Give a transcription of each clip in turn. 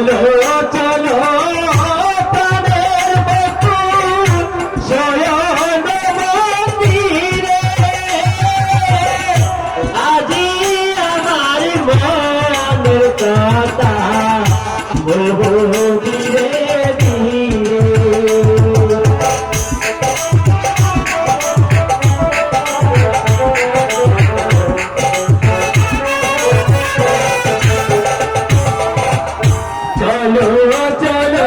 চলো চলো প্রাণের বকুল শয়ন মন্দিরে আজি আমার মনের কথা বলবো ধীরে ধীরে চলো চলো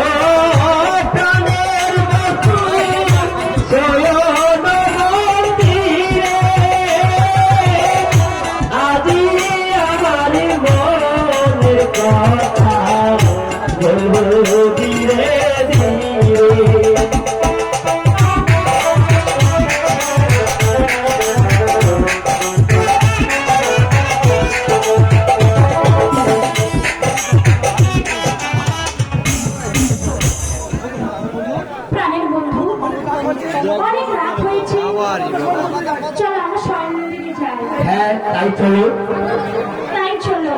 প্রাণের বকুল শয়ন মন্দিরে আজি আমার মনের কথা বলবো ধীরে ধীরে প্রাণের বন্ধু অনেক রাত হয়েছে, চলো আমরা শয়নের দিকে যাই। হ্যাঁ তাই চলো তাই চলো।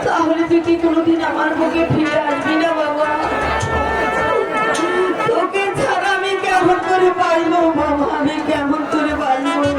তাহলে তুই কি কোনোদিন আমার বুকে ফিরে আসবি না বাবা? তোকে ছাড়া আমি কেমন করে পাইবো বাবা, আমি কেমন করে পাইবো?